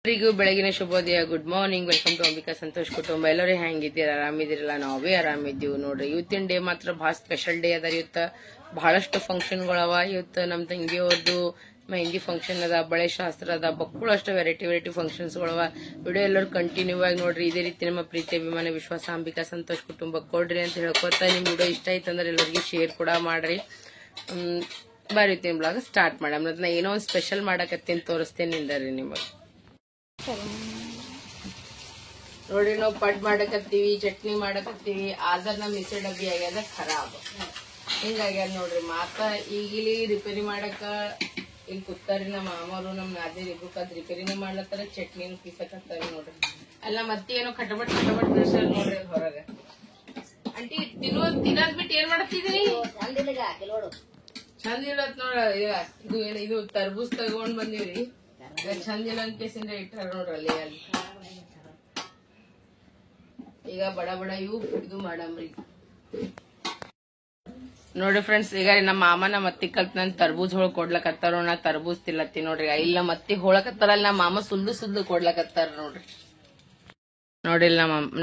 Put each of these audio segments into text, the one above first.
ಎಲ್ಲರಿಗೂ ಬೆಳಗಿನ ಶುಭೋದಯ. Good morning. Welcome to Ambika Santosh ಕುಟುಂಬ. ಎಲ್ಲರೂ ಹೆಂಗಿದ್ದೀರ? ಆರಾಮಿದ್ದೀರಲ್ಲ? ನಾವೇ ಆರಾಮಿದ್ದೀವಿ ನೋಡ್ರಿ. ಇವತ್ತಿನ ಡೇ ಮಾತ್ರ ಬಹಳ ಸ್ಪೆಷಲ್ ಡೇ ಅದ. ಇವತ್ತ ಬಹಳಷ್ಟು ಫಂಕ್ಷನ್ಗಳವ. ಇವತ್ತು ನಮ್ ತಂಗಿಯವ್ರದ್ದು ಮೆಹಂದಿ ಫಂಕ್ಷನ್ ಅದ, ಬಳೆ ಶಾಸ್ತ್ರ ಅದ, ಬಕ್ಕಳಷ್ಟು ವೆರೈಟಿ ಫಂಕ್ಷನ್ಸ್ಗಳವ. ವಿಡಿಯೋ ಎಲ್ಲರೂ ಕಂಟಿನ್ಯೂ ಆಗಿ ನೋಡ್ರಿ. ಇದೇ ರೀತಿ ನಮ್ಮ ಪ್ರೀತಿ ಅಭಿಮಾನ ವಿಶ್ವಾಸ ಅಂಬಿಕಾ ಸಂತೋಷ್ ಕುಟುಂಬ ಕೊಡ್ರಿ ಅಂತ ಹೇಳ್ಕೊತಾ, ನಿಮ್ ವಿಡಿಯೋ ಇಷ್ಟ ಆಯ್ತಂದ್ರೆ ಎಲ್ಲರಿಗೂ ಶೇರ್ ಕೂಡ ಮಾಡ್ರಿ. ಬರೀತೀನಿ ಬ್ಲಾಗ್ ಸ್ಟಾರ್ಟ್ ಮಾಡಿ. ನಾ ಏನೋ ಒಂದು ಸ್ಪೆಷಲ್ ಮಾಡಕತ್ತೀನಿ, ತೋರಿಸ್ತೇನೆ ನಿಂದರಿ ನಿಮಗೆ. ನೋಡ್ರಿ, ನಾವು ಪಡ್ ಮಾಡಕತ್ತೀವಿ, ಚಟ್ನಿ ಮಾಡಕತ್ತೀವಿ. ಆದ್ರ ನಮ್ ಮಿಕ್ಸರ್ ಡಬ್ಬಿ ಆಗ್ಯದ ಖರಾಬ್. ಹಿಂಗಾಗ್ಯದ ನೋಡ್ರಿ. ಮಾತ ಈಗಿಲಿ ರಿಪೇರಿ ಮಾಡಕ ಇಲ್ಲಿ ಕೂತಾರಿ ನಮ್ಮ ಮಾಮರು, ನಮ್ ನಾದಿರ್ ಇಬ್ರು ಕದ್ ರಿಪೇರಿನ ಮಾಡ್ಲತ್ತಾರ, ಚಟ್ನಿನ ಪೀಸಕತ್ತಾರಿ ನೋಡ್ರಿ. ಅಲ್ಲ ಮತ್ತೆ ಏನೋ ಕಟಬಟ್ ಕಳ್ಸಲ್ ನೋಡ್ರಿ ಅಲ್ಲಿ ಹೊರಗ. ಅಂಟಿ ತಿನ್ನೋದ್ ಬಿಟ್ಟು ಏನ್ ಮಾಡತ್ತಿದ್ರಿ? ಚಂದ ಇಡತ್ ನೋಡ. ಇದು ತರ್ಬೂಸ್ ತಗೊಂಡ್ ಬಂದಿವ್ರಿ, ಚಂದ ಇಲ್ಲ ಕೇಸಿಂದ ಇಟ್ಟಾರ ನೋಡ್ರಲ್ಲಿ. ಅಲ್ಲಿ ಈಗ ಬಡ ಇವು ಇದು ಮಾಡಮ್ರಿ ನೋಡ್ರಿ ಫ್ರೆಂಡ್ಸ್. ಈಗ ನಮ್ಮ ಮಾಮ ನಮ್ಮ ಅತ್ತಿ ಕಲ್ತ್ ನನ್ ತರ್ಬೂಜ್ ಹೋಳ್ ಕೊಡ್ಲಕತ್ತಾರ. ನಾ ತರ್ಬೂಜ್ ತಿಲ್ಲತ್ತಿ ನೋಡ್ರಿ. ಇಲ್ಲ ಮತ್ತಿ ಹೋಳಕತ್ತಾರ, ಅಲ್ಲಿ ನಮ್ಮ ಮಾಮ ಸುಲ್ದು ಕೊಡ್ಲಕತ್ತಾರ ನೋಡ್ರಿ. ನೋಡ್ರಿ,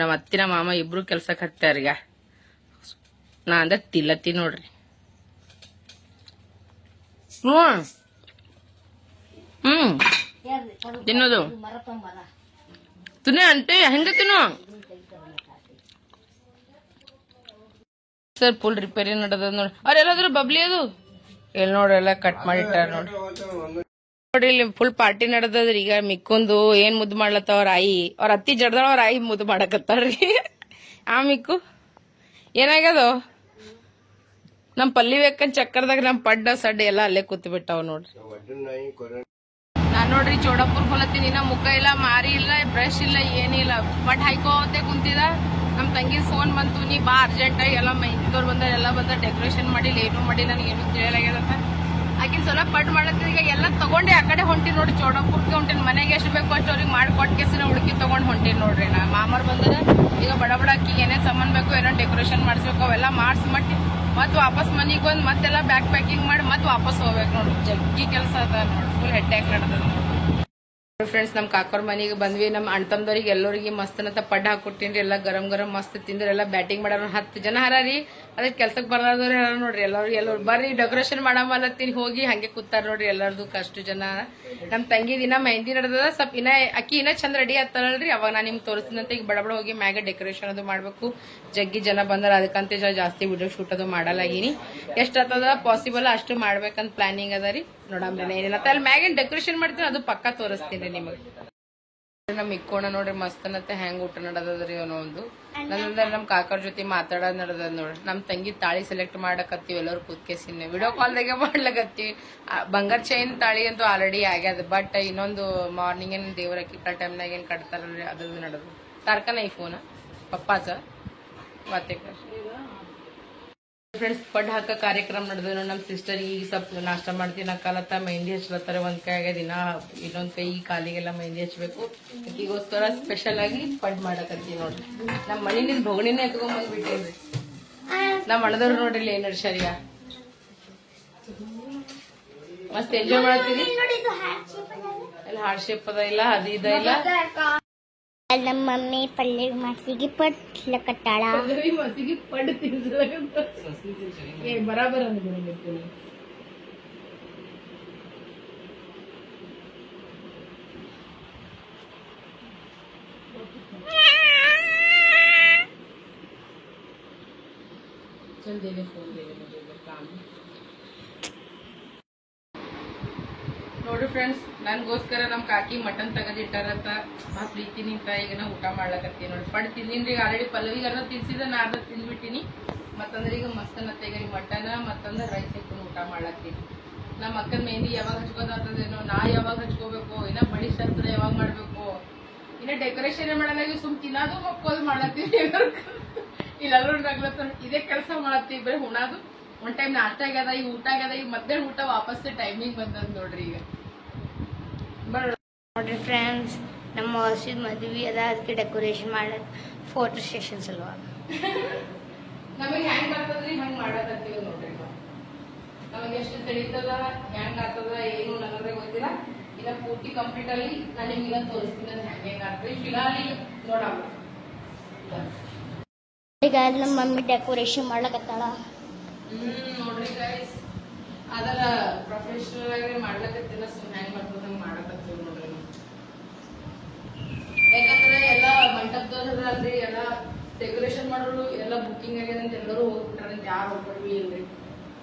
ನಮ್ಮ ಅತ್ತಿ ನಮ್ಮ ಮಾಮ ಇಬ್ರು ಕೆಲ್ಸಕ್ ಹತ್ತಾರ. ಈಗ ನಾ ಅಂದ ತಿಲ್ಲತ್ತಿ ನೋಡ್ರಿ. ತಿನ್ನೋದು ತಿನ್ನ ಅಂಟಿ ಹೆಂಗ ತಿನ್ನು ಸರ್. ಫುಲ್ ರಿಪೇರಿ ನಡದ ನೋಡ್ರಿ. ಅವ್ರೆಲ್ಲಾದ್ರು ಬಬ್ಲಿ ಅದು ಎಲ್ ನೋಡ್ರಿ, ಎಲ್ಲ ಕಟ್ ಮಾಡಿಟ್ಟಾರ ನೋಡ್ರಿ. ನೋಡ್ರಿ, ಇಲ್ಲಿ ಫುಲ್ ಪಾರ್ಟಿ ನಡದದ್ರಿ. ಈಗ ಮಿಕ್ಕೊಂದು ಏನ್ ಮುದ್ದು ಮಾಡ್ಲತ್ತ ಅವ್ರ ಆಯಿ, ಅವ್ರ ಅತ್ತಿ ಜಡ್ದಾಳ, ಅವ್ರ ಆಯಿ ಮುದ್ದು ಮಾಡಕತ್ತಾರ್ರಿ. ಆ ಮಿಕ್ಕು ಏನಾಗ್ಯದ? ನಮ್ ಪಲ್ಲಿ ಬೇಕಂದ್ ಚಕ್ಕರ್ದಾಗ ನಮ್ ಪಡ್ಡ ಸಡ್ಡ ಎಲ್ಲ ಅಲ್ಲೇ ಕೂತ್ ಬಿಟ್ಟಾವ ನೋಡ್ರಿ. ನಾನ್ ನೋಡ್ರಿ ಚೋಡಪುರ್ ಹೊಲತ್ತೀನಿ. ನಮ್ ಮುಖ ಇಲ್ಲ, ಮಾರಿ ಇಲ್ಲ, ಬ್ರಷ್ ಇಲ್ಲ, ಏನಿಲ್ಲ. ಬಟ್ ಹಾಯ್ಕೋತೆ ಕುಂತಿದ. ನಮ್ ತಂಗಿ ಫೋನ್ ಬಂತು, ನೀ ಬಾ ಅರ್ಜೆಂಟ್ ಆಗಿ. ಎಲ್ಲ ಮೆಹಂದಿದವ್ರು ಬಂದ, ಎಲ್ಲ ಬಂದ, ಡೆಕೋರೇಷನ್ ಮಾಡಿಲ್ಲ, ಏನು ಮಾಡಿ, ನನಗೇನು ತಿಳಿಯಲಾಗ್ಯದಂತ. ಆಕಿನ್ ಸ್ವಲ್ಪ ಪಡ್ ಮಾಡತ್ತೀನಿ. ಈಗ ಎಲ್ಲ ತಗೊಂಡೆ ಆ ಕಡೆ ಹೊಂಟಿ ನೋಡ್ರಿ. ಚೋಡಪುರ್ಗೆ ಹೊಂಟೇನಿ. ಮನೆಗೆ ಎಷ್ಟು ಬೇಕೋ ಅಷ್ಟು ಅವ್ರಿಗೆ ಮಾಡ್ಕೊಟ್ ಕೇಸಿನ ಹುಡುಕಿ ತಗೊಂಡ್ ಹೊಂಟೇನಿ ನೋಡ್ರಿ. ನಾ ಮಾಮರ್ ಬಂದ್ರೆ ಈಗ ಬಡ ಅಕ್ಕಿ ಏನೇನ್ ಸಾಮಾನ್ ಬೇಕು, ಏನೋ ಡೆಕೋರೇಷನ್ ಮಾಡಿಸ್ಬೇಕು, ಅವೆಲ್ಲ ಮಟ್ಟಿ ಮತ್ ವಾಪಸ್ ಮನಿಗ್ ಬಂದ್ ಮತ್ತೆಲ್ಲ ಬ್ಯಾಗ್ ಪ್ಯಾಕಿಂಗ್ ಮಾಡಿ ಮತ್ ವಾಪಸ್ ಹೋಗ್ಬೇಕು ನೋಡ್ರಿ. ಜಗ್ಗಿ ಕೆಲಸ ಅದ ನೋಡ್ರಿ. ಫುಲ್ ಹೆಡ್ಡಾಕ್ ನಡ್ದದ ಫ್ರೆಂಡ್ಸ್. ನಮ್ ಕಾಕೋರ್ ಮನಿಗೆ ಬಂದ್ವಿ. ನಮ್ ಅಣ್ತಮ್ದವ್ರಿಗೆ ಎಲ್ಲರಿಗೆ ಮಸ್ತನಂತ ಪಡ್ಡ ಹಾಕೊಟ್ಟಿನ್ರಿ. ಎಲ್ಲ ಗರಂ ಮಸ್ತ್ ತಿಂದ್ರೆ ಎಲ್ಲ ಬ್ಯಾಟಿಂಗ್ ಮಾಡಾರ. 10 ಜನ ಹರಾರಿ. ಅದಕ್ಕೆ ಕೆಲ್ಸಕ್ ಬರಲಾರ್ದವ್ರು ಹೇಳ ನೋಡ್ರಿ. ಎಲ್ಲರೂ ಬರ್ರಿ ಡೆಕೋರೇಷನ್ ಮಾಡಮಲತ್ತೀನಿ. ಹೋಗಿ ಹಂಗೆ ಕೂತಾರ ನೋಡ್ರಿ ಎಲ್ಲಾರ್ದು ಅಷ್ಟು ಜನ. ನಮ್ ತಂಗಿ ದಿನ ಮೆಹಂದಿ ನಡ್ದದ. ಸ್ವಲ್ಪ ಅಕ್ಕಿ ಚಂದ ರೆಡಿ ಆಗ್ತಾರಲ್ರಿ, ಅವಾಗ ನಾ ನಿಮ್ಗೆ ತೋರಿಸ್ತೀನಂತ. ಈಗ ಬಡ ಹೋಗಿ ಮ್ಯಾಗ ಡೆಕೋರೇಷನ್ ಅದು ಮಾಡ್ಬೇಕು. ಜಗ್ಗಿ ಜನ ಬಂದಾರ, ಅದಕ್ಕಂತ ಜಾಸ್ತಿ ವಿಡಿಯೋ ಶೂಟ್ ಅದು ಮಾಡಲಾಗಿನಿ. ಎಷ್ಟ್ ಆತದ ಪಾಸಿಬಲ್ ಅಷ್ಟು ಮಾಡ್ಬೇಕಂತ ಪ್ಲಾನಿಂಗ್ ಅದ ರೀ. ನೋಡಮ್ರಿ ಏನಿಲ್ಲ ಅಲ್ಲಿ ಮ್ಯಾಗಿನ್ ಡೆಕೋರೇಷನ್ ಮಾಡ್ತೀನಿ, ಅದು ಪಕ್ಕಾ ತೋರಿಸ್ತೀನಿ ನಿಮಗೆ. ನಮ್ ಇಕ್ಕೋಣ ನೋಡ್ರಿ ಮಸ್ತನತ್ತೆ ಹೆಂಗ್ ಊಟ ನಡದದ್ರಿ. ಅವನು ಒಂದು ನಂದ್ರ ನಮ್ ಕಾಕರ್ ಜೊತೆ ಮಾತಾಡೋದ್ ನಡದ ನೋಡ್ರಿ. ನಮ್ ತಂಗಿ ತಾಳಿ ಸೆಲೆಕ್ಟ್ ಮಾಡಕತ್ತೀವಿ. ಎಲ್ಲರೂ ಕೂತ್ಕೇಸಿನ ವಿಡಿಯೋ ಕಾಲ್ದಾಗೆ ಮಾಡ್ಲಕತ್ತೀವಿ. ಬಂಗಾರ ಚೈನ್ ತಾಳಿ ಅಂತೂ ಆಲ್ರೆಡಿ ಆಗ್ಯದ. ಬಟ್ ಇನ್ನೊಂದು ಮಾರ್ನಿಂಗ್ ಏನ್ ದೇವ್ರಕ್ಕಿ ಟೈಮ್ನಾಗ ಏನ್ ಕಟ್ತಾರಲ್ರಿ, ಅದು ನಡದು. ತಾರ್ಕನ ಈ ಫೋನ್ ಪಪ್ಪಾಚ ಮತ್ತೆ ಫ್ರೆಂಡ್ಸ್. ಪಡ್ ಹಾಕ ಕಾರ್ಯಕ್ರಮ ನಡೆದ. ನಮ್ ಸಿಸ್ಟರ್ ಈಗ ಸ್ವಲ್ಪ ನಾಷ್ಟ ಮಾಡ್ತೀನಿ ಕಾಲತ್ತ ಮೆಹಂದಿ ಹಚ್ಲತ್ತಾರೆ. ಒಂದ್ ಕೈಯಾಗ ದಿನ, ಇನ್ನೊಂದ್ ಕೈ ಕಾಲಿಗೆಲ್ಲ ಮೆಹಂದಿ ಹಚ್ಬೇಕು. ಈಗೋಸ್ಕರ ಸ್ಪೆಷಲ್ ಆಗಿ ಪಡ್ ಮಾಡಕತ್ತೀವಿ ನೋಡ್ರಿ. ನಮ್ ಮನಿನಿಂದ ಬೊಗಣಿನೇ ಎತ್ಕೊಂಡ್ ಬಂದ್ಬಿಟ್ಟೇನ್ರಿ. ನಮ್ ಅಣ್ಣದವ್ರು ನೋಡ್ರಿ ಏನ್ ನಡ್ಸ್ಯಾರಿಯ ಮಸ್ತ್ ಎಂಜಾಯ್ ಮಾಡತ್ತೀರಿ. ಎಲ್ಲ ಹಾರ್ಟ್ ಶೇಪ್ ಅದ ಇಲ್ಲ, ಅದು ಇದ ಇಲ್ಲ. ನಮ್ಮ ಮಮ್ಮಿ ಪಲ್ಯ ಮಸಿಗೆ ಪಡ್ಲಕತ್ತಾಳ. ಮಸಿಗೆ ಪಡ್ ತಿನ್ಸಲಕತ್ತ ಬರಾಬರ್ ಅಂದ್ चल देने फोन देने मुझे काम ನೋಡ್ರಿ ಫ್ರೆಂಡ್ಸ್. ನನ್ಗೋಸ್ಕರ ನಮ್ ಕಾಕಿ ಮಟನ್ ತೆಗೆದಿಟ್ಟಾರಂತ ಆ ಪ್ರೀತಿ ನಿಂತ ಈಗ ನಾ ಊಟ ಮಾಡ್ಲಕತ್ತೀನಿ ನೋಡ್ರಿ. ಪಡ್ ತಿಂದಿನ್ರಿ ಆಲ್ರೆಡಿ. ಪಲ್ಲವಿಗನ್ನ ತಿನ್ಸಿದ, ನಾ ಅದ ತಿಂದ್ಬಿಟ್ಟಿನಿ. ಮತ್ತಂದ್ರೆ ಈಗ ಮಸ್ತನತ್ತೆಗ ಮಟನ್ ಮತ್ತಂದ್ರೆ ರೈಸ್ ಹಾಕೊಂಡು ಊಟ ಮಾಡ್ಲತ್ತೀನಿ. ನಮ್ಮ ಅಕ್ಕನ ಮೆಹಂದಿ ಯಾವಾಗ ಹಚ್ಕೋದಾತದೇನೋ, ನಾ ಯಾವಾಗ ಹಚ್ಕೋಬೇಕು, ಇನ್ನ ಬಳಿ ಶಾಸ್ತ್ರ ಯಾವಾಗ ಮಾಡ್ಬೇಕು, ಇನ್ನ ಡೆಕೋರೇಷನ್ ಮಾಡಲಾಗಿ ಸುಮ್ ತಿನ್ನೋದು ಮಕ್ಕೋದು ಮಾಡ್ಲತ್ತೀವಿ. ಇಲ್ಲೆಲ್ಲರೂ ನಗ್ಲತ್ತ. ಇದೇ ಕೆಲಸ ಮಾಡತ್ತೀವಿ, ಬರೀ ಉಣಾದು. ಒಂದ್ ಟೈಮ್ ನಾಷ್ಟ ಆಗ್ಯದ, ಈಗ ಊಟ ಆಗ್ಯದ. ಈಗ ಮಧ್ಯಾಹ್ನ ಊಟ ವಾಪಸ್ ಟೈಮಿಂಗ್ ಬಂದದ್ ನೋಡ್ರಿ. ಈಗ ನೋಡ್ರಿ ಫ್ರೆಂಡ್ಸ್, ನಮ್ಮ ಹೊಸದ ಮದ್ವಿ ಅದ, ಅದಕ್ಕೆ ಡೆಕೋರೇಷನ್ ಮಾಡ ಫೋಟೋ ಸೆಷನ್ ಸಲುವಾಗ ನಮಗೆ ಹೆಂಗ್ ಬರ್ತದ್ರಿ ಹಂಗ್ ಮಾಡಕತ್ತೀವಿ ನೋಡ್ರಿ. ನಮಗೆ ಎಷ್ಟು ತಿಳಿತದ ಹೆಂಗ್ ಆಗ್ತದ ಏನು ನನಗೆ ಗೊತ್ತಿಲ್ಲ. ಇನ್ನ ಪೂರ್ತಿ ಕಂಪ್ಲೀಟ್ ಅಲ್ಲಿ ನಾನು ನಿಮ್ಗೆ ತೋರಿಸ್ತೀನಿ ಅದು ಹೆಂಗೆ ಆಗ್ತದೆ ಫಿಲಾಲಿ ನೋಡಮ್ಮ. ಈಗ ನಮ್ಮ ಮಮ್ಮಿ ಡೆಕೋರೇಷನ್ ಮಾಡ್ಲಕತ್ತಾಳ. ನೋಡ್ರಿ ಗೈಸ್ ಅದರ ಪ್ರೊಫೆಷನಲ್ ಆಗಿ ಮಾಡ್ಲಕತ್ತಿಲ್ಲ, ಸುಮ್ಮನೆ ಹೆಂಗ್ ಬರ್ತದ ಹಂಗೆ ಮಾಡಕತ್ತೀವಿ ನೋಡ್ರಿ. ಯಾಕಂದ್ರೆ ಎಲ್ಲ ಮಂಟಪದವ್ರು ಅಲ್ರಿ, ಎಲ್ಲ ಡೆಕೋರೇಷನ್ ಮಾಡೋರು ಎಲ್ಲ ಬುಕ್ಕಿಂಗ್ ಆಗ್ಯದ ಅಂತ ಎಲ್ಲರೂ ಹೋಗ್ಬಿಟ್ಟಾರ, ಯಾರು ಹೋಗ್ಬಿಡ್ವಿ ಇಲ್ರಿ.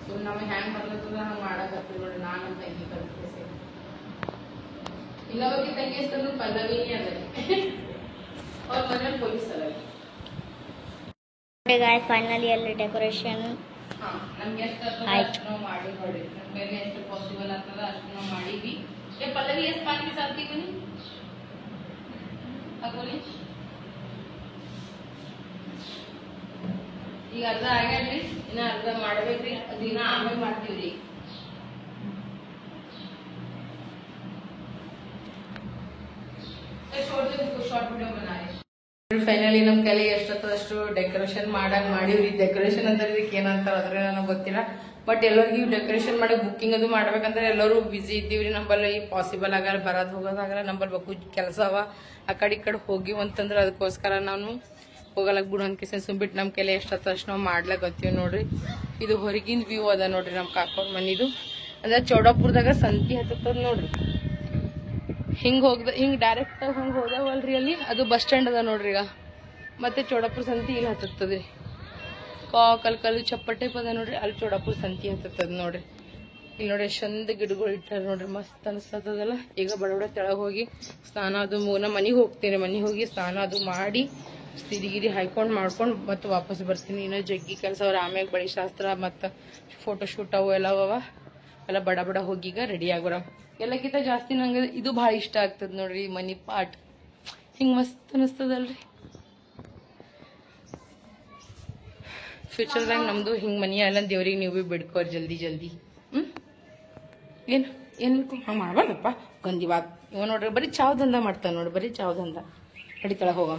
ಸೊ ನಮಗೆ ಹ್ಯಾಂಗ್ ಬರ್ಲತ್ತದ ಹಂಗೆ ಮಾಡಕತ್ತೀವಿ ನೋಡ್ರಿ. ನಾನು ನಮ್ಮ ತಂಗಿ ಕಲ್ಪಿಸಿ ಇನ್ನೊಬ್ಬಕ್ಕೆ ತಂಗಿ ಹೆಸರು ಪಲ್ಲವಿನಿ ಅದ, ಅವ್ರ ಮನೇಲಿ ಪೊಲೀಸ್ ಅಲ್ಲ. ಫೈನಲಿ ಅಲ್ಲಿ ಡೆಕೋರೇಷನ್ ನಮ್ಗೆ ಎಷ್ಟು ಅಷ್ಟು ನಾವು ಮಾಡಿ ನೋಡಿ, ನಮ್ಮ ಮೇಲೆ ಎಷ್ಟು ಪಾಸಿಬಲ್ ಆಗ್ತದ ಅಷ್ಟು ನಾವು ಮಾಡಿದ್ವಿ. ಪಲ್ಲವಿ ಎಷ್ಟು ಪಾನಿ ಸಾಧ್ಯ ಹಾಕೋಲಿ. ಈಗ ಅರ್ಧ ಆಗ್ಯಾಡ್ರಿ, ಇನ್ನ ಅರ್ಧ ಮಾಡ್ಬೇಕ್ರಿ, ಅದು ಇನ್ನ ಆಮೇಲೆ ಮಾಡ್ತೀವ್ರಿ. Short video Banari. ಫೈನಲಿ ನಮ್ ಕೈಲಿ ಎಷ್ಟೊತ್ತದಷ್ಟು ಡೆಕೋರೇಷನ್ ಮಾಡಿವ್ರಿ. ಡೆಕೋರೇಷನ್ ಅಂದ್ರೆ ಇದಕ್ಕೆ ಏನಂತಾರ ಅದ್ರ ನನಗೆ ಗೊತ್ತಿಲ್ಲ, ಬಟ್ ಎಲ್ಲರಿಗೂ ಡೆಕೋರೇಷನ್ ಮಾಡಿ ಬುಕ್ಕಿಂಗ್ ಅದು ಮಾಡ್ಬೇಕಂದ್ರೆ ಎಲ್ಲರೂ ಬಿಸಿ ಇದ್ದೀವ್ರಿ. ನಂಬಲ್ಲಿ ಪಾಸಿಬಲ್ ಆಗಲ್ಲ, ಬರೋದು ಹೋಗೋದಾಗಲ್ಲ, ನಂಬಲ್ಲಿ ಬೇಕು ಕೆಲಸ ಅವ, ಆ ಕಡೆ ಈ ಕಡೆ ಹೋಗಿವ್ ಅಂತಂದ್ರೆ ಅದಕ್ಕೋಸ್ಕರ ನಾನು ಹೋಗಲಕ್ ಬಿಡು ಅನ್ಕೇಸನ್ ಸುಮ್ಬಿಟ್ಟು ನಮ್ಮ ಕೈಲಿ ಎಷ್ಟೊತ್ತಷ್ಟು ನಾವು ಮಾಡ್ಲಕತ್ತೀವಿ ನೋಡ್ರಿ. ಇದು ಹೊರಗಿನ ವ್ಯೂ ಅದ ನೋಡ್ರಿ ನಮ್ಮ ಕಾಕೋರ್ ಮನಿದು. ಅಂದ್ರೆ ಚೌಡಾಪುರದಾಗ ಸಂತಿ ಹತ್ತದ ನೋಡ್ರಿ. ಹಿಂಗ್ ಡೈರೆಕ್ಟ್ ಹಂಗೆ ಹೋದವಲ್ರಿ ಅಲ್ಲಿ, ಅದು ಬಸ್ ಸ್ಟ್ಯಾಂಡ್ ಅದ ನೋಡ್ರಿ. ಈಗ ಮತ್ತೆ ಚೌಡಾಪುರ ಸಂತಿ ಇಲ್ಲಿ ಹತ್ತದ ಕಲ್ಲು ಚಪ್ಪಟೆ ಪದ ನೋಡ್ರಿ, ಅಲ್ಲಿ ಚೌಡಾಪುರ ಸಂತಿ ಹತ್ತದ ನೋಡ್ರಿ. ಇಲ್ಲಿ ನೋಡ್ರಿ ಚಂದ ಗಿಡಗಳು ಇಟ್ಟಾರ ನೋಡ್ರಿ, ಮಸ್ತ್ ಅನಿಸ್ತದಲ್ಲ. ಈಗ ಬಡಬಡ ತೆಳಗ್ ಹೋಗಿ ಸ್ನಾನ ಅದು ನಾ ಮನೆಗೆ ಹೋಗ್ತೀನಿ, ಮನೆಗೆ ಹೋಗಿ ಸ್ನಾನ ಅದು ಮಾಡಿ ಸಿರಿಗಿರಿ ಹಾಯ್ಕೊಂಡು ಮಾಡ್ಕೊಂಡು ಮತ್ತೆ ವಾಪಸ್ ಬರ್ತೀನಿ. ಇನ್ನೂ ಜಗ್ಗಿ ಕೆಲಸ ಅವ್ರ ಆಮ್ಯಾಗ ಬಳಿ ಶಾಸ್ತ್ರ ಮತ್ತು ಫೋಟೋಶೂಟ್ ಅವು ಎಲ್ಲ ಅವ, ಎಲ್ಲ ಬಡ ಬಡ ಹೋಗಿ ಈಗ ರೆಡಿ ಆಗ್ಬರ. ಎಲ್ಲಕ್ಕಿಂತ ಜಾಸ್ತಿ ನಂಗೆ ಇದು ಭಾಳ ಇಷ್ಟ ಆಗ್ತದ ನೋಡ್ರಿ, ಮನಿ ಪಾಟ್ ಹಿಂಗೆ ಮಸ್ತ್ ಅನಿಸ್ತದಲ್ರಿ. ಫ್ಯೂಚರ್ದಾಗ ನಮ್ದು ಹಿಂಗೆ ಮನಿ ಎಲ್ಲ ದೇವ್ರಿಗೆ ನೀವು ಭೀ ಬಿಡ್ಕೋರಿ ಜಲ್ದಿ ಜಲ್ದಿ. ಏನು ಹಂಗೆ ಮಾಡ್ಬಾರ್ದಪ್ಪ ಗಂದಿವಾದ. ಇವ ನೋಡ್ರಿ ಬರೀ ಚಾವ್ ದಂಧ ಮಾಡ್ತಾನೆ ನೋಡ್ರಿ, ಬರೀ ಚಾವ್ ದಂಧ. ನಡಿತಳ ಹೋಗ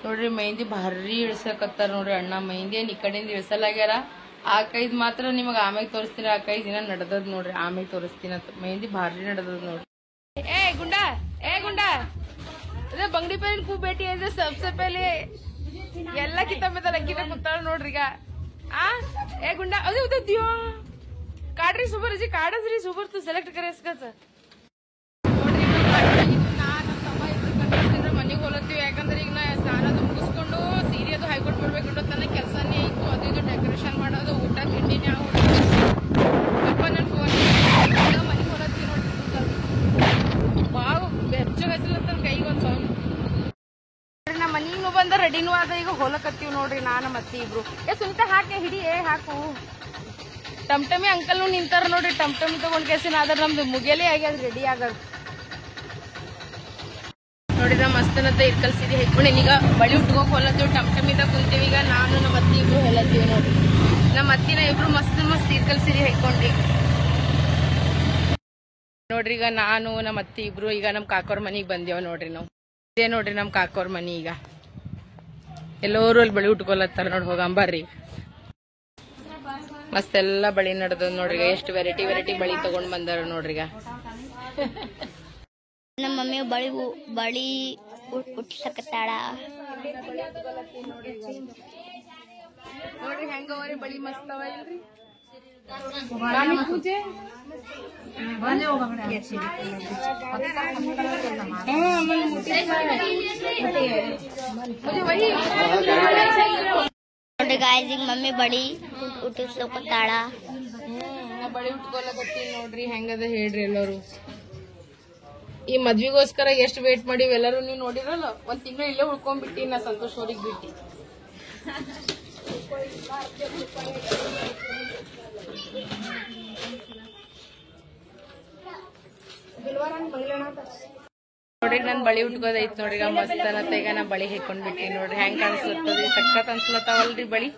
ನೋಡ್ರಿ. ಮೆಹಂದಿ ಭಾರಿ ಇಳ್ಸಕತ್ತಾರ ನೋಡ್ರಿ ಅಣ್ಣ. ಮೆಹಂದಿ ಏನ್ ಈ ಕಡೆಯಿಂದ ಇಳ್ಸಲಾಗ್ಯಾರ. ಆ ಕೈದ್ ಮಾತ್ರ ನಿಮಗ ಆಮ್ಯಾಗ ತೋರಿಸ್ತೀನಿ, ಆ 5 ದಿನ ನಡೆದದ್ ನೋಡ್ರಿ, ಆಮ್ಯಾಗ ತೋರಿಸ್ತೀನಿ ಅಂತ. ಮೆಹಂದಿ ಭಾರಿ ನಡೆದದ್ ನೋಡ್ರಿ. ए गुंडा अरे बंगड़ी पे खूब बेटी है सबसे पहले ಎಲ್ಲ ಕಿತ್ತಂಬದ ಲಕ್ಕಿನ ಕೂತಾಳ ನೋಡ್ರಿ. ಈಗ ए गुंडा अरे उधर दियो काड्री सुपर जी काडस्री सुपर तू सेलेक्ट करे इसका सर ನೋಡ್ರಿ. ನಾನು ತಮ್ಮ ಇಬ್ರು ಮನೆಗೆ ಹೋಲತ್ತೀವಿ. ಯಾಕಂದ್ರೆ ಈಗ ನಾ ಸ್ನಾನ ಅದು ಮುಗಿಸ್ಕೊಂಡು ಸೀರೆ ಅದು ಹಾಯ್ಕೊಂಡು ಬರ್ಬೇಕು ತನ್ನ ಕೆಲಸನೇ ಇತ್ತು. ಅದು ಇದು ಡೆಕೋರೇಷನ್ ಮಾಡೋದು, ಊಟ ತಿಂಡಿನೇ ಅಪ್ಪ ನನ್ನ ಫೋನ್ ಮನೆಗೆ ಹೋಲತ್ತೀವಿ ನೋಡ್ರಿ. ಕೈಗೆ ಒಂದ್ ಸಾಂಗ್ ನಮ್ಮ ಮನಿಗೂ ಬಂದ ರೆಡಿನೂ ಅದ. ಈಗ ಹೋಲಕತ್ತೀವಿ ನೋಡ್ರಿ ನಾನು ಮತ್ತೆ ಇಬ್ರು. ಸುನಿತಾ ಹಾಕಿ ಹಿಡಿ ಹಾಕು. ಟಮ್ಟಮಿ ಅಂಕಲ್ನು ನಿಂತಾರ ನೋಡ್ರಿ, ಟಮ್ಟಮಿ ತಗೊಂಡ್ ಕೇಸಿನ ಆದ್ರೆ ನಮ್ದು ಮುಗಿಯಲೇ ಆಗ್ಯದ ರೆಡಿ ಆಗದ್ ನೋಡಿದ್ರ. ಮಸ್ತನತ್ತ ಇರ್ಕಲ್ ಸೀರೆ ಹಾಕೊಂಡು ಈಗ ಬಳಿ ಉಟ್ಕೋಕ್ ಹೋಲತ್ತೀವಿ. ಟಮ್ಟಮಿದಾಗ ಕುಂತೀವಿ. ಈಗ ನಾನು ನಮ್ಮ ಅತ್ತಿ ಇಬ್ರು ಹೇಳತ್ತೀವಿ ನೋಡ್ರಿ. ನಮ್ಮ ಅತ್ತಿನ ಇಬ್ರು ಮಸ್ತ್ ಇರ್ಕಲ್ ಸೀರೆ ಹಾಕೊಂಡಿ ನೋಡ್ರಿ. ಈಗ ನಾನು ನಮ್ಮ ಅತ್ತಿ ಇಬ್ರು ಈಗ ನಮ್ ಕಾಕೋರ್ ಮನಿಗ್ ಬಂದೇವ್ ನೋಡ್ರಿ. ನಾವು ಇದೇ ನೋಡ್ರಿ ನಮ್ ಕಾಕೋರ್ ಮನಿ. ಈಗ ಎಲ್ಲರೂ ಅಲ್ಲಿ ಬಳಿ ಉಟ್ಕೊಲತ್ತಾರ ನೋಡ್ರಿ. ಹೋಗಂಬರ್ರಿ. ಮಸ್ತ್ ಎಲ್ಲಾ ಬಳಿ ನಡೆದ ನೋಡ್ರಿ. ಎಷ್ಟು ವೆರೈಟಿ ಬಳಿ ತಗೊಂಡ್ ಬಂದಾರ ನೋಡ್ರಿ. ಈಗ ನಮ್ಮ ಮಮ್ಮಿ ಬಳಿ ಉಟ್ಸಕತ್ತಾಳ ನೋಡ್ರಿ. ಹೆಂಗವರಿ ಬಳಿ ಮಸ್ತ್ ಅವ ಇಲ್ರಿ. ಪೂಜೆ ನೋಡ್ರಿ ಗಾಯ್ಸ್, ಈಗ ಮಮ್ಮಿ ಬಳಿ ಉಟ್ಟಿಸ್ಲಕತ್ತಾಳ. ಬಳಿ ಉಟ್ಕೊಲಕತ್ತೀನಿ ನೋಡ್ರಿ. ಹೆಂಗದ ಹೇಳ್ರಿ ಎಲ್ಲರೂ. ಈ ಮದ್ವಿಗೋಸ್ಕರ ಎಷ್ಟು ವೇಟ್ ಮಾಡಿವಿ ಎಲ್ಲರೂ. ನೀವು ನೋಡಿರಲ್ಲ, 1 ತಿಂಗಳು ಇಲ್ಲೇ ಉಳ್ಕೊಂಡ್ಬಿಟ್ಟಿ ನಾ ಸಂತೋಷ್ ಅವ್ರಿಗೆ ಬಿಟ್ಟಿ. ನೋಡ್ರಿ ನನ್ ಬಳಿ ಉಟ್ಕೋದೈತ್ ನೋಡ್ರಿ. ಈಗ ಮಸ್ತ್ ಅನ್ನತ್ತ. ಈಗ ನಾ ಬಳಿ ಹಾಕೊಂಡ್ ಬಿಟ್ಟಿ ನೋಡ್ರಿ. ಹೆಂಗ್ ಕಾಣಿಸ್ಲತ್ತದ್ರಿ, ಸಖತ್ ಅನ್ಸ್ಲತ್ತಾವಲ್ರಿ ಬಳಿ.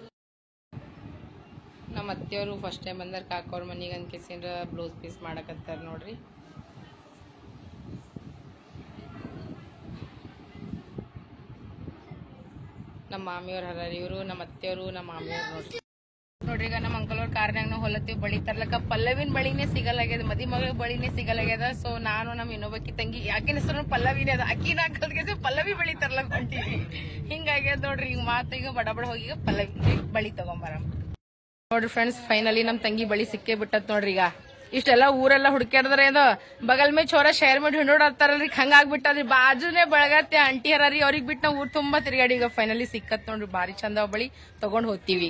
ನಮ್ಮ ಅತ್ತೆಯವರು ಫಸ್ಟ್ ಟೈಮ್ ಬಂದಾರ ಕಾಕೋರ್ ಮನಿಗೆ ಅನ್ಕೇಸಿಂದ್ರ ಬ್ಲೌಸ್ ಪೀಸ್ ಮಾಡಕತ್ತಾರ ನೋಡ್ರಿ. ನಮ್ಮ ಮಾಮಿಯವ್ರ ಹರಾರಿ ಇವರು ನಮ್ಮ ಅತ್ತೆಯವರು ನಮ್ಮ ಮಾಮಿಯವ್ರು ನೋಡ್ರಿ ಈಗ ನಮ್ಮ ಅಂಕಲ್ ಅವ್ರ ಕಾರ್ನಾಗ ನಾವು ಹೊಲತ್ತೀವಿ ಬಳಿ ತರ್ಲಕ್ಕ ಪಲ್ಲವಿನ ಬಳಿನೇ ಸಿಗಲಾಗ್ಯದ ಮದಿ ಮಗಳ ಬಳಿನೇ ಸಿಗಲಾಗ್ಯದ. ಸೊ ನಾನು ನಮ್ಮ ಇನ್ನೊಬ್ಬಕಿ ತಂಗಿ ಆಕಿನ ಹೆಸರು ಪಲ್ಲವಿನೇ ಅದ ಅಕ್ಕಿನ ಕಲ್ತ್ಗೆ ಪಲ್ಲವಿ ಬಳಿ ತರ್ಲಕ್ ಹೊಂಟಿವಿ. ಹಿಂಗಾಗ್ಯದ ನೋಡ್ರಿ ಈಗ ಈಗ ಬಡ ಬಡ ಹೋಗಿ ಪಲ್ಲವಿ ಬಳಿ ತಗೊಂಬರ. ನೋಡ್ರಿ ಫ್ರೆಂಡ್ಸ್ ಫೈನಲಿ ನಮ್ ತಂಗಿ ಬಳಿ ಸಿಕ್ಕೇ ಬಿಟ್ಟತ್ ನೋಡ್ರಿ. ಈಗ ಇಷ್ಟೆಲ್ಲ ಊರೆಲ್ಲ ಹುಡುಕ್ಯಾಡ್ದ್ರೆ ಇದು ಬಗಲ್ ಮೇ ಚೋರ ಶೇರ್ ಮಾಡಿ ಹಿಂಡೋಡತ್ತಾರಲ್ರಿ ಹಂಗಾಗ್ಬಿಟ್ಟದ್ರಿ. ಬಾಜುನೇ ಬೆಳಗತ್ತೆ ಆಂಟಿ ಹರಾರಿ ಅವ್ರಿಗೆ ಬಿಟ್ಟು ನಾವು ಊರ್ ತುಂಬಾ ತಿರ್ಗಾಡಿ ಈಗ ಫೈನಲಿ ಸಿಕ್ಕತ್ ನೋಡ್ರಿ. ಬಾರಿ ಚಂದ ಬಳಿ ತಗೊಂಡ್ ಹೋಗ್ತೀವಿ.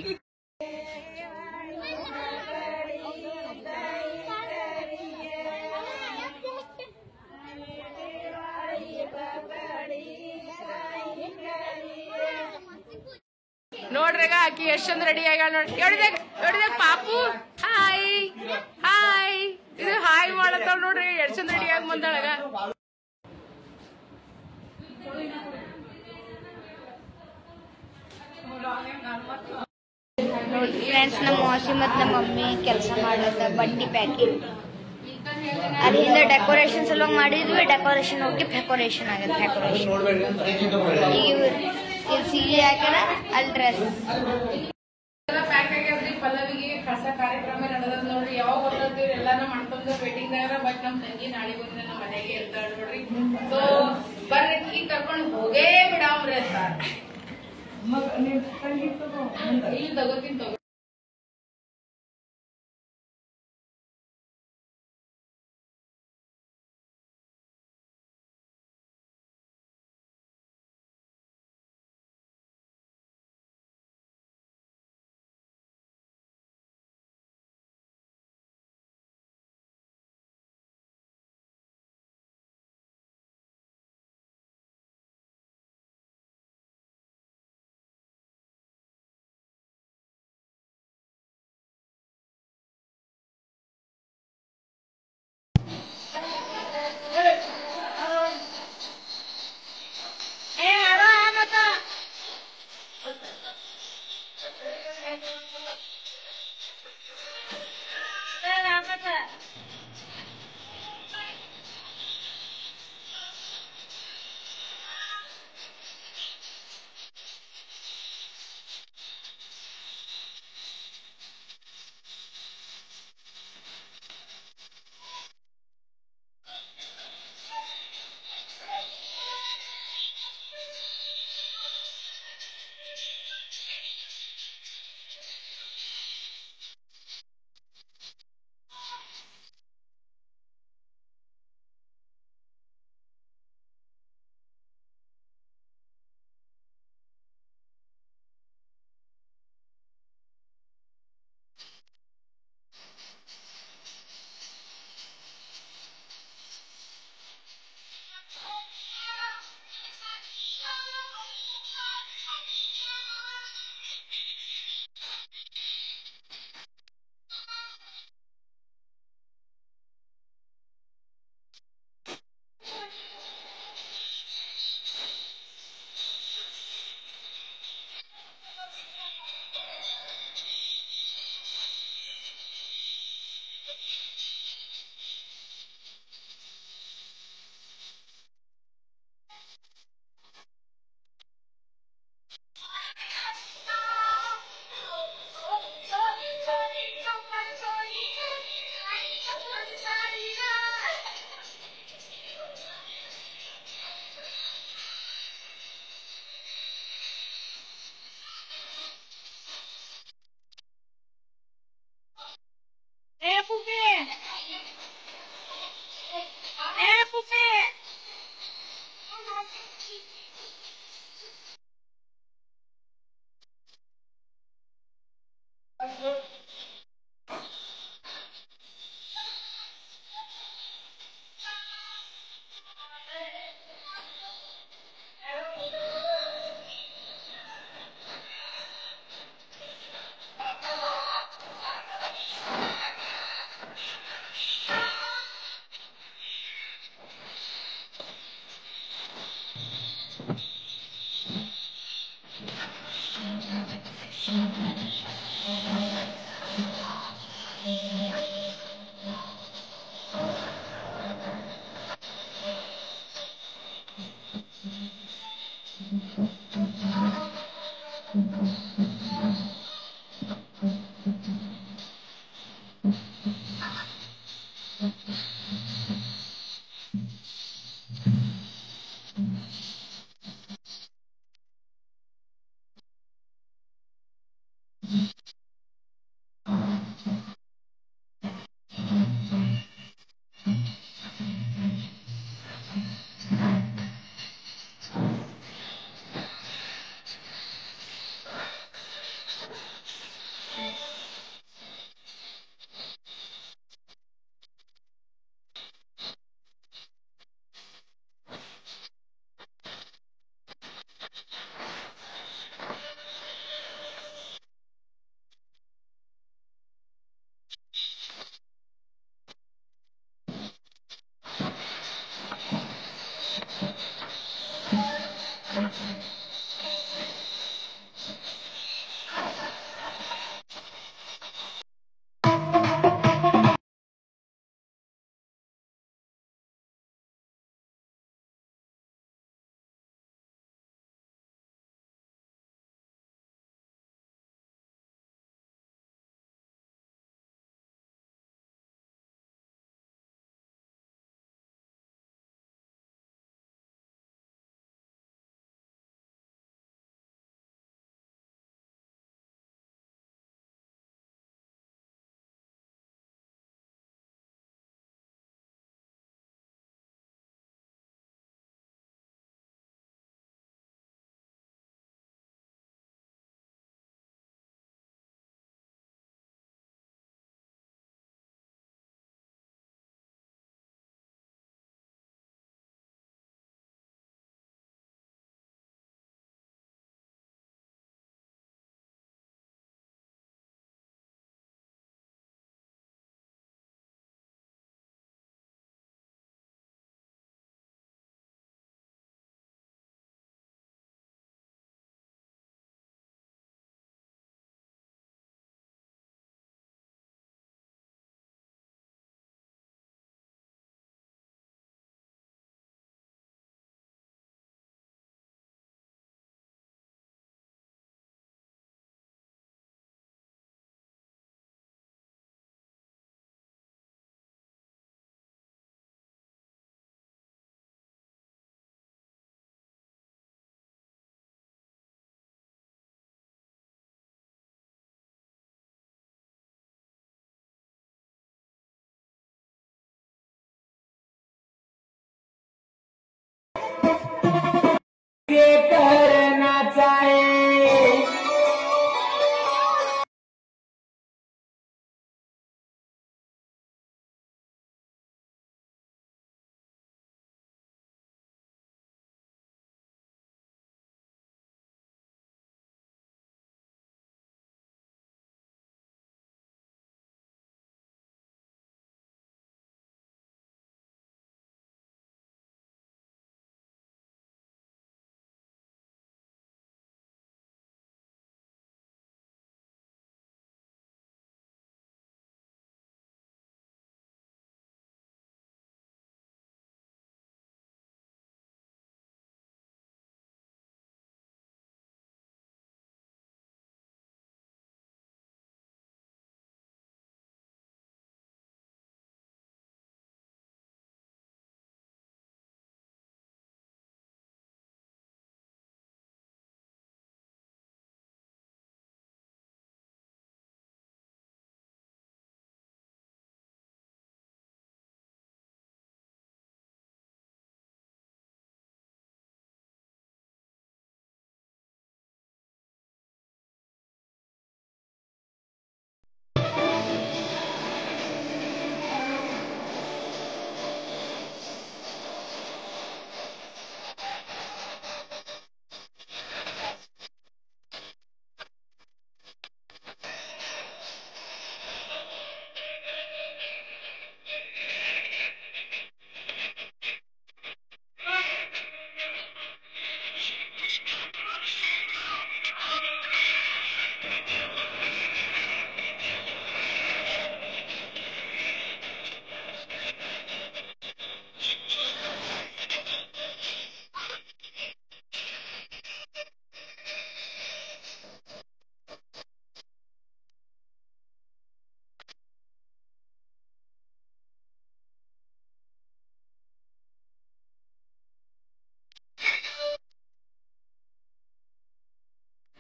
ನೋಡ್ರಿ ಆಕಿ ಎಷ್ಟ್ ಚಂದ ರೆಡಿ ಆಗ್ಯಾಳ ನೋಡ್ರಿ. ನೋಡಿದಾಗ ಪಾಪು ಹಾಯ್ ಹಾಯ್ ಇದು ಹಾಯ್ ಮಾಡತ್ತಾಳ ನೋಡ್ರಿ. ಎಷ್ಟ್ ಚಂದ ರೆಡಿ ಆಗಿ ಬಂದಾಳಗ. ನೋಡಿ ಫ್ರೆಂಡ್ಸ್ ನಮ್ಮ ಮಾಸಿ ಮತ್ತು ನಮ್ಮ ಮಮ್ಮಿ ಕೆಲಸ ಮಾಡ್ಲತ್ತ ಬಟ್ಟಿ ಪ್ಯಾಕಿಂಗ್. ಅಲ್ಲಿಂದ ಡೆಕೋರೇಷನ್ ಸಲುವಾಗಿ ಮಾಡಿದ್ವಿ. ಡೆಕೋರೇಷನ್ ಹೋಗಿ ಡೆಕೋರೇಷನ್ ಆಗತ್ತೆ. ಡೆಕೋರೇಷನ್ ಈಗ ಇಲ್ಲಿ ಸೀರೆ ಹಾಕ್ಯಾರ ಅಲ್ಲಿ ಡ್ರೆಸ್ ಪ್ಯಾಕ್ ಆಗ್ಯಾದ್ರಿ. ಪಲ್ಲವಿಗೆ ಕಸ ಕಾರ್ಯಕ್ರಮ ನಡೆದ ನೋಡ್ರಿ. ಯಾವಾಗ ಬರ್ತೇವ್ರಿ ಎಲ್ಲಾನು ಮಾಡ್ಕೊಂಡ್ ವೇಟಿಂಗ್ ದಾಗ. ಬಟ್ ನಮ್ ತಂಗಿ ನಾಳೆ ಬಂದ್ರೆ ನಮ್ಮ ಮನೆಗೆ ಇರ್ತಾಳ ನೋಡ್ರಿ. ಸೊ ಬರ್ರಿ ಈಗ ಕರ್ಕೊಂಡ್ ಹೋಗೇ ಬಿಡಾವ್ರಿ ಅಂತ ಇಲ್ಲಿ ತಗೋತೀನಿ ತಗೋ.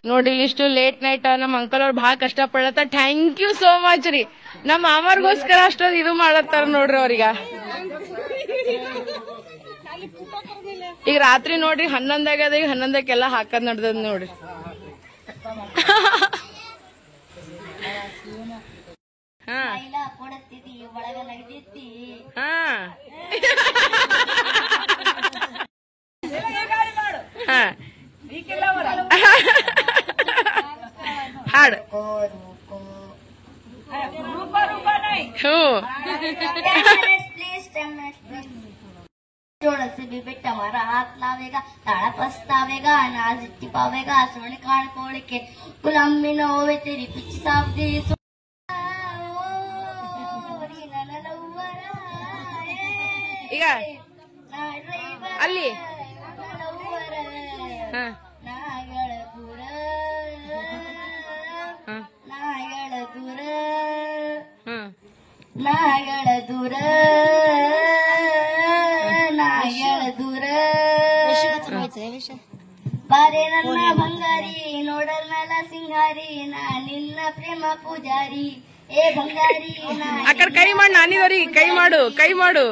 ನೋಡಿ ಇಷ್ಟು ಲೇಟ್ ನೈಟ್ ನಮ್ಮ ಅಂಕಲ್ ಅವ್ರು ಭಾಳ ಕಷ್ಟ ಪಡ್ಲತ್ತ. ಥ್ಯಾಂಕ್ ಯು ಸೋ ಮಚ್ ರೀ. ನಮ್ಮ ಮಾಮರ್ಗೋಸ್ಕರ ಅಷ್ಟೊಂದು ಇದು ಮಾಡತ್ತಾರ ನೋಡ್ರಿ ಅವ್ರೀಗ. ಈಗ ರಾತ್ರಿ ನೋಡ್ರಿ 11 ಆಗ್ಯದ. ಈಗ 11ಕ್ಕೆಲ್ಲ ಹಾಕದ್ ನಡ್ದದ್ ನೋಡ್ರಿ. ಹಾ ಹಾಡು जोड़ से भी बेटा हमारा हाथ लावेगा, ताड़ा पछतावेगा, अनाज इट्टी पावेगा, सोने कान कोड़ के गुलामी न होवे तेरी पिछी साफ दे ಈಗ ಅಲ್ಲಿ ನಾಗಳ ದೂರ ನಾಗಳ ದೂರ ನಾಗಳ ದೂರ ನಾಗಳ ದೂರ ಬಾರೆ ನನ್ನ ಬಂಗಾರಿ ನೋಡಲ್ನಲ್ಲ ಸಿಂಗಾರಿ ನಾ ನಿನ್ನ ಪ್ರೇಮ ಪೂಜಾರಿ ಏ ಬಂಗಾರಿ ಅಕ್ಕರ್ ಕೈ ಮಾಡಿ ನಾನಿದವ್ರಿ ಕೈ ಮಾಡು ಕೈ ಮಾಡು.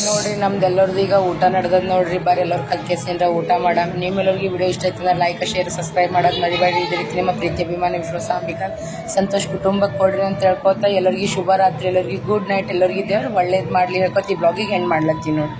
ನೋಡ್ರಿ ನಮ್ದೆಲ್ಲರದು ಈಗ ಊಟ ನಡೆದದ್ ನೋಡ್ರಿ. ಬಾರಿ ಎಲ್ಲರೂ ಕಲ್ಕೇಸಿಂದ ಊಟ ಮಾಡ. ನಿಮ್ಮೆಲ್ಲರಿಗೂ ವಿಡಿಯೋ ಇಷ್ಟ ಆಯ್ತಂದ್ರೆ ಲೈಕ್ ಶೇರ್ ಸಬ್ಸ್ಕ್ರೈಬ್ ಮಾಡೋದು ಮರಿಬೇಡಿ. ಇದೇ ರೀತಿ ನಿಮ್ಮ ಪ್ರೀತಿ ಅಭಿಮಾನ ವಿಶ್ವಾಸ ಅಂಬಿಕಾ ಸಂತೋಷ್ ಕುಟುಂಬಕ್ಕೆ ಕೊಡ್ರಿ ಅಂತ ಹೇಳ್ಕೊತ ಎಲ್ಲರಿಗೂ ಶುಭರಾತ್ರಿ, ಎಲ್ಲರಿಗೂ ಗುಡ್ ನೈಟ್, ಎಲ್ಲರಿಗೂ ದೇವ್ರು ಒಳ್ಳೇದ್ ಮಾಡ್ಲಿ ಹೇಳ್ಕೊತ ಈ ಬ್ಲಾಗಿಗೆ ಎಂಡ್ ಮಾಡ್ಲತ್ತೀನಿ ನೋಡಿ.